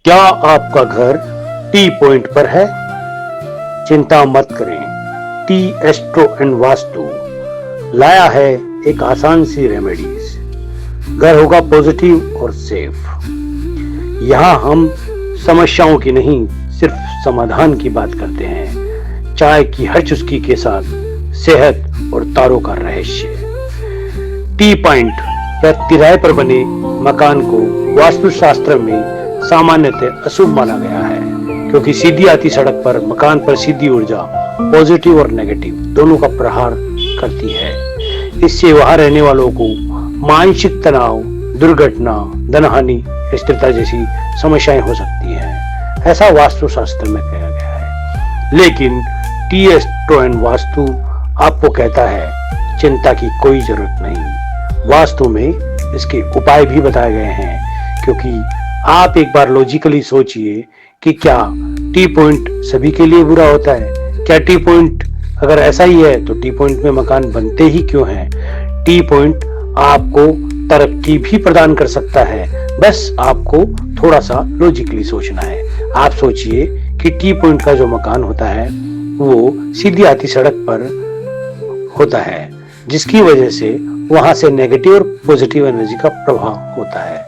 क्या आपका घर टी पॉइंट पर है? चिंता मत करें, टी एस्ट्रो एंड वास्तु लाया है एक आसान सी रेमेडीज। घर होगा पॉजिटिव और सेफ। यहाँ हम समस्याओं की नहीं, सिर्फ समाधान की बात करते हैं। चाय की हर चुस्की के साथ सेहत और तारों का रहस्य। टी पॉइंट या तिराहे पर बने मकान को वास्तुशास्त्र में सामान्यतः अशुभ माना गया है, क्योंकि सीधी आती सड़क पर मकान पर सीधी ऊर्जा पॉजिटिव और नेगेटिव दोनों का प्रहार करती है। इससे वहां रहने वालों को मानसिक तनाव, दुर्घटना, धनहानि, स्थिरता जैसी समस्याएं हो सकती हैं। ऐसा वास्तुशास्त्र में कहा गया है। लेकिन टी एस्ट्रो एंड वास्तु आपको कहता है चिंता की कोई जरूरत नहीं। वास्तु में इसके उपाय भी बताए गए हैं, क्योंकि आप एक बार लॉजिकली सोचिए कि क्या टी पॉइंट सभी के लिए बुरा होता है? क्या टी पॉइंट अगर ऐसा ही है तो टी पॉइंट में मकान बनते ही क्यों हैं? टी पॉइंट आपको तरक्की भी प्रदान कर सकता है, बस आपको थोड़ा सा लॉजिकली सोचना है। आप सोचिए कि टी पॉइंट का जो मकान होता है वो सीधी आती सड़क पर होता है, जिसकी वजह से वहां से नेगेटिव और पॉजिटिव एनर्जी का प्रभाव होता है।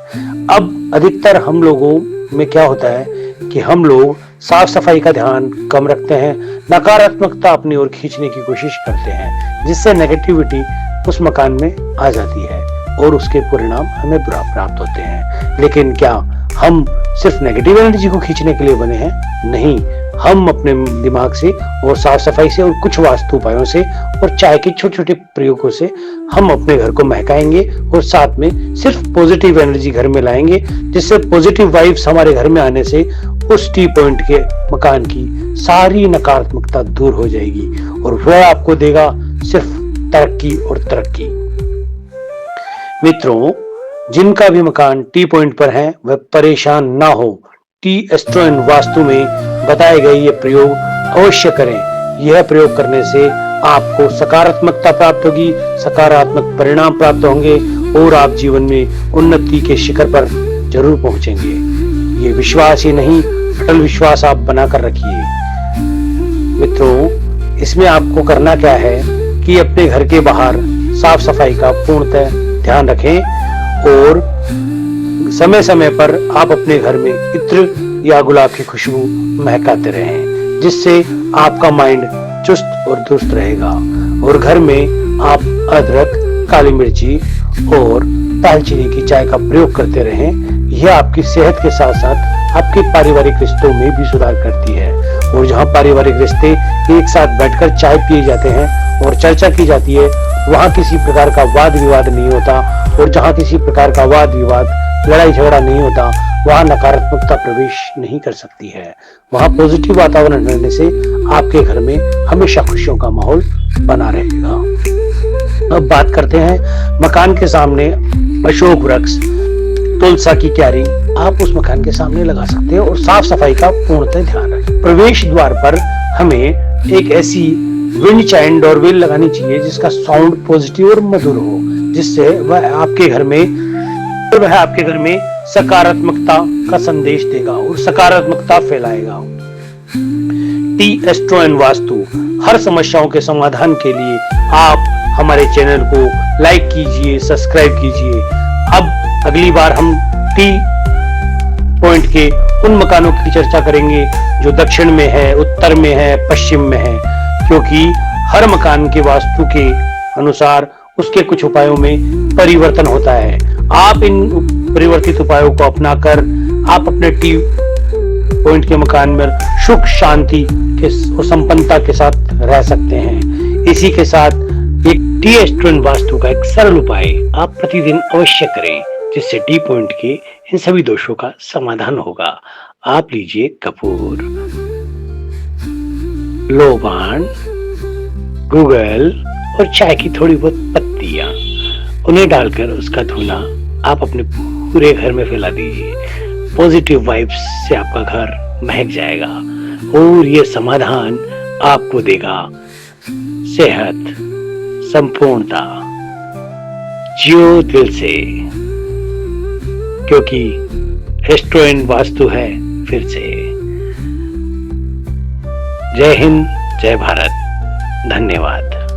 अब अधिकतर हम लोगों में क्या होता है कि हम लोग साफ सफाई का ध्यान कम रखते हैं, नकारात्मकता अपनी ओर खींचने की कोशिश करते हैं, जिससे नेगेटिविटी उस मकान में आ जाती है और उसके परिणाम हमें बुरा प्राप्त होते हैं। लेकिन क्या हम सिर्फ नेगेटिव एनर्जी को खींचने के लिए बने हैं? नहीं, हम अपने दिमाग से और साफ सफाई से और कुछ वास्तु उपायों से और चाय के छोटे छोटे प्रयोगों से हम अपने घर को महकाएंगे और साथ में सिर्फ पॉजिटिव एनर्जी घर में लाएंगे, जिससे पॉजिटिव वाइब्स हमारे घर में आने से उस टी पॉइंट के मकान की सारी नकारात्मकता दूर हो जाएगी और वह आपको देगा सिर्फ तरक्की और तरक्की। मित्रों, जिनका भी मकान टी पॉइंट पर है वह परेशान ना हो। टी एस्ट्रो एंड वास्तु में बताए गए ये प्रयोग अवश्य करें। यह प्रयोग करने से आपको सकारात्मकता प्राप्त होगी, सकारात्मक परिणाम प्राप्त होंगे और आप जीवन में उन्नति के शिखर पर जरूर पहुंचेंगे। ये विश्वास ही नहीं, अटल विश्वास आप बनाकर रखिए। मित्रों, इसमें आपको करना क्या है कि अपने घर के बाहर साफ सफाई का पूर्णतः ध्यान रखें और समय समय पर आप अपने घर में इत्र या गुलाब की खुशबू महकाते रहें, जिससे आपका माइंड चुस्त और दुरुस्त रहेगा। और घर में आप अदरक, काली मिर्ची और दालचीनी की चाय का प्रयोग करते रहें। यह आपकी सेहत के साथ साथ आपके पारिवारिक रिश्तों में भी सुधार करती है। और जहाँ पारिवारिक रिश्ते एक साथ बैठकर चाय पिए जाते हैं और चर्चा की जाती है, वहाँ किसी प्रकार का वाद विवाद नहीं होता। और जहाँ किसी प्रकार का वाद विवाद, लड़ाई झगड़ा नहीं होता, वहाँ नकारात्मकता प्रवेश नहीं कर सकती है। वहाँ पॉजिटिव वातावरण रहने से आपके घर में हमेशा खुशियों का माहौल बना रहेगा। अब बात करते हैं मकान के सामने अशोक वृक्ष, तुलसा की क्यारी आप उस मकान के सामने लगा सकते हैं और साफ सफाई का पूर्णतः ध्यान रखें। प्रवेश द्वार पर हमें एक ऐसी विंड चाइम डोरबेल लगानी चाहिए जिसका साउंड पॉजिटिव और मधुर हो, जिससे वह आपके घर में सकारात्मकता का संदेश देगा और सकारात्मकता फैलाएगा। टी एस्ट्रो एंड वास्तु हर समस्याओं के समाधान के लिए आप हमारे चैनल को लाइक कीजिए, सब्सक्राइब कीजिए। अब अगली बार हम टी पॉइंट के उन मकानों की चर्चा करेंगे जो दक्षिण में है, उत्तर में है, पश्चिम में है, क्योंकि हर मकान के वास्तु के अनुसार उसके कुछ उपायों में परिवर्तन होता है। आप इन परिवर्तित उपायों को अपनाकर आप अपने टी पॉइंट के मकान में सुख शांति के और संपन्नता के साथ रह सकते हैं। इसी के साथ एक टी एस्ट्रो एंड वास्तु का एक सरल उपाय आप प्रतिदिन अवश्य करें, जिससे टी पॉइंट के इन सभी दोषों का समाधान होगा। आप लीजिए कपूर, लोबान, गूगल और चाय की थोड़ी बहुत पत्तियां, उन्हें डालकर उसका धुना आप अपने पूरे घर में फैला दीजिए। पॉजिटिव वाइब्स से आपका घर महक जाएगा और ये समाधान आपको देगा सेहत, संपूर्णता। जियो दिल से, क्योंकि एस्ट्रो एंड वास्तु है फिर से। जय हिंद, जय भारत, धन्यवाद।